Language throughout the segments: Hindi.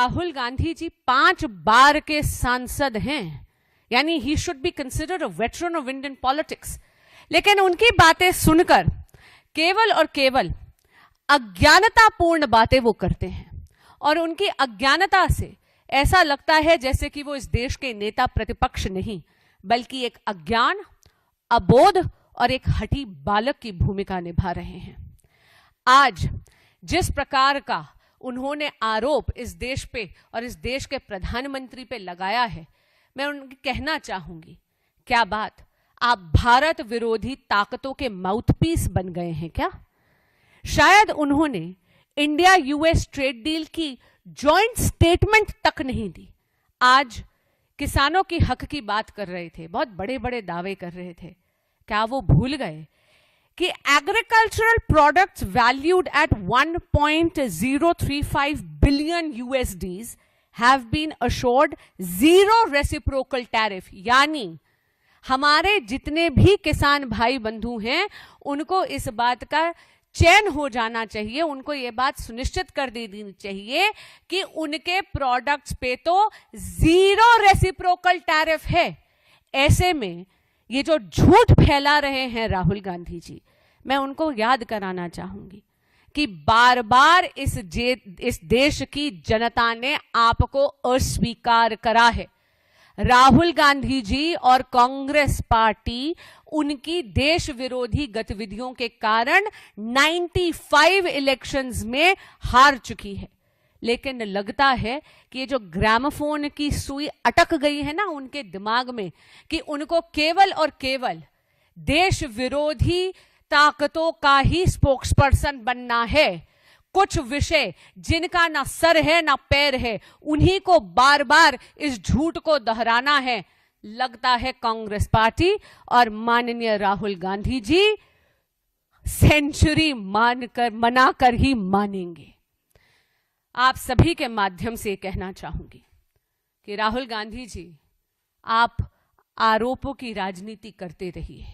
राहुल गांधी जी 5 बार के सांसद हैं, यानी he should be considered a veteran of Indian politics. लेकिन उनकी बातें सुनकर केवल और केवल अज्ञानतापूर्ण बातें वो करते हैं, और उनकी अज्ञानता से ऐसा लगता है जैसे कि वो इस देश के नेता प्रतिपक्ष नहीं, बल्कि एक अज्ञान, अबोध और एक हठी बालक की भूमिका निभा रहे हैं। आज जिस प्रकार का उन्होंने आरोप इस देश पे और इस देश के प्रधानमंत्री पे लगाया है, मैं उनकी कहना चाहूंगी, क्या बात आप भारत विरोधी ताकतों के माउथपीस बन गए हैं क्या? शायद उन्होंने इंडिया यूएस ट्रेड डील की जॉइंट स्टेटमेंट तक नहीं दी। आज किसानों की हक की बात कर रहे थे, बहुत बड़े बड़े दावे कर रहे थे। क्या वो भूल गए कि agricultural products valued at 1.035 billion USDs have been assured zero reciprocal tariff, यानी हमारे जितने भी किसान भाई बंधु हैं उनको इस बात का चैन हो जाना चाहिए, उनको ये बात सुनिश्चित कर देनी चाहिए कि उनके प्रोडक्ट्स पे तो जीरो रेसिप्रोकल टैरिफ है। ऐसे में ये जो झूठ फैला रहे हैं राहुल गांधी जी, मैं उनको याद कराना चाहूंगी कि बार बार इस देश की जनता ने आपको अस्वीकार करा है। राहुल गांधी जी और कांग्रेस पार्टी उनकी देश विरोधी गतिविधियों के कारण 95 इलेक्शंस में हार चुकी है। लेकिन लगता है कि ये जो ग्रामोफोन की सुई अटक गई है ना उनके दिमाग में, कि उनको केवल और केवल देश विरोधी ताकतों का ही स्पोक्सपर्सन बनना है। कुछ विषय जिनका ना सर है ना पैर है, उन्हीं को बार बार इस झूठ को दोहराना है। लगता है कांग्रेस पार्टी और माननीय राहुल गांधी जी सेंचुरी मनाकर ही मानेंगे। आप सभी के माध्यम से कहना चाहूंगी कि राहुल गांधी जी, आप आरोपों की राजनीति करते रहिए।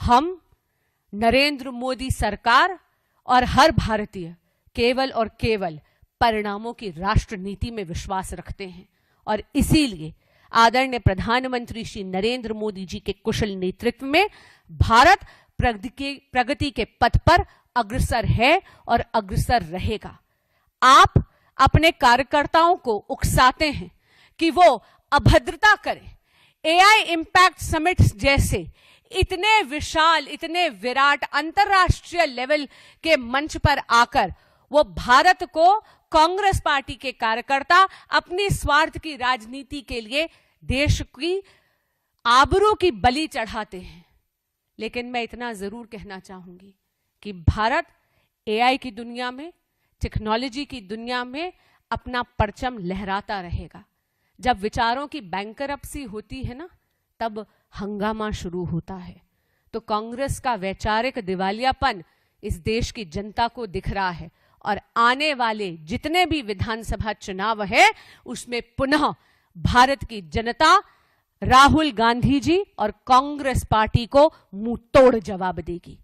हम नरेंद्र मोदी सरकार और हर भारतीय केवल और केवल परिणामों की राष्ट्र नीति में विश्वास रखते हैं, और इसीलिए आदरणीय प्रधानमंत्री श्री नरेंद्र मोदी जी के कुशल नेतृत्व में भारत प्रगति के पथ पर अग्रसर है और अग्रसर रहेगा। आप अपने कार्यकर्ताओं को उकसाते हैं कि वो अभद्रता करें। एआई इंपैक्ट समिट जैसे इतने विशाल, इतने विराट अंतरराष्ट्रीय लेवल के मंच पर आकर वो भारत को कांग्रेस पार्टी के कार्यकर्ता अपनी स्वार्थ की राजनीति के लिए देश की आबरू की बलि चढ़ाते हैं। लेकिन मैं इतना जरूर कहना चाहूंगी कि भारत एआई की दुनिया में, टेक्नोलॉजी की दुनिया में अपना परचम लहराता रहेगा। जब विचारों की बैंकरप्सी होती है ना, तब हंगामा शुरू होता है। तो कांग्रेस का वैचारिक दिवालियापन इस देश की जनता को दिख रहा है, और आने वाले जितने भी विधानसभा चुनाव है उसमें पुनः भारत की जनता राहुल गांधी जी और कांग्रेस पार्टी को मुंह तोड़ जवाब देगी।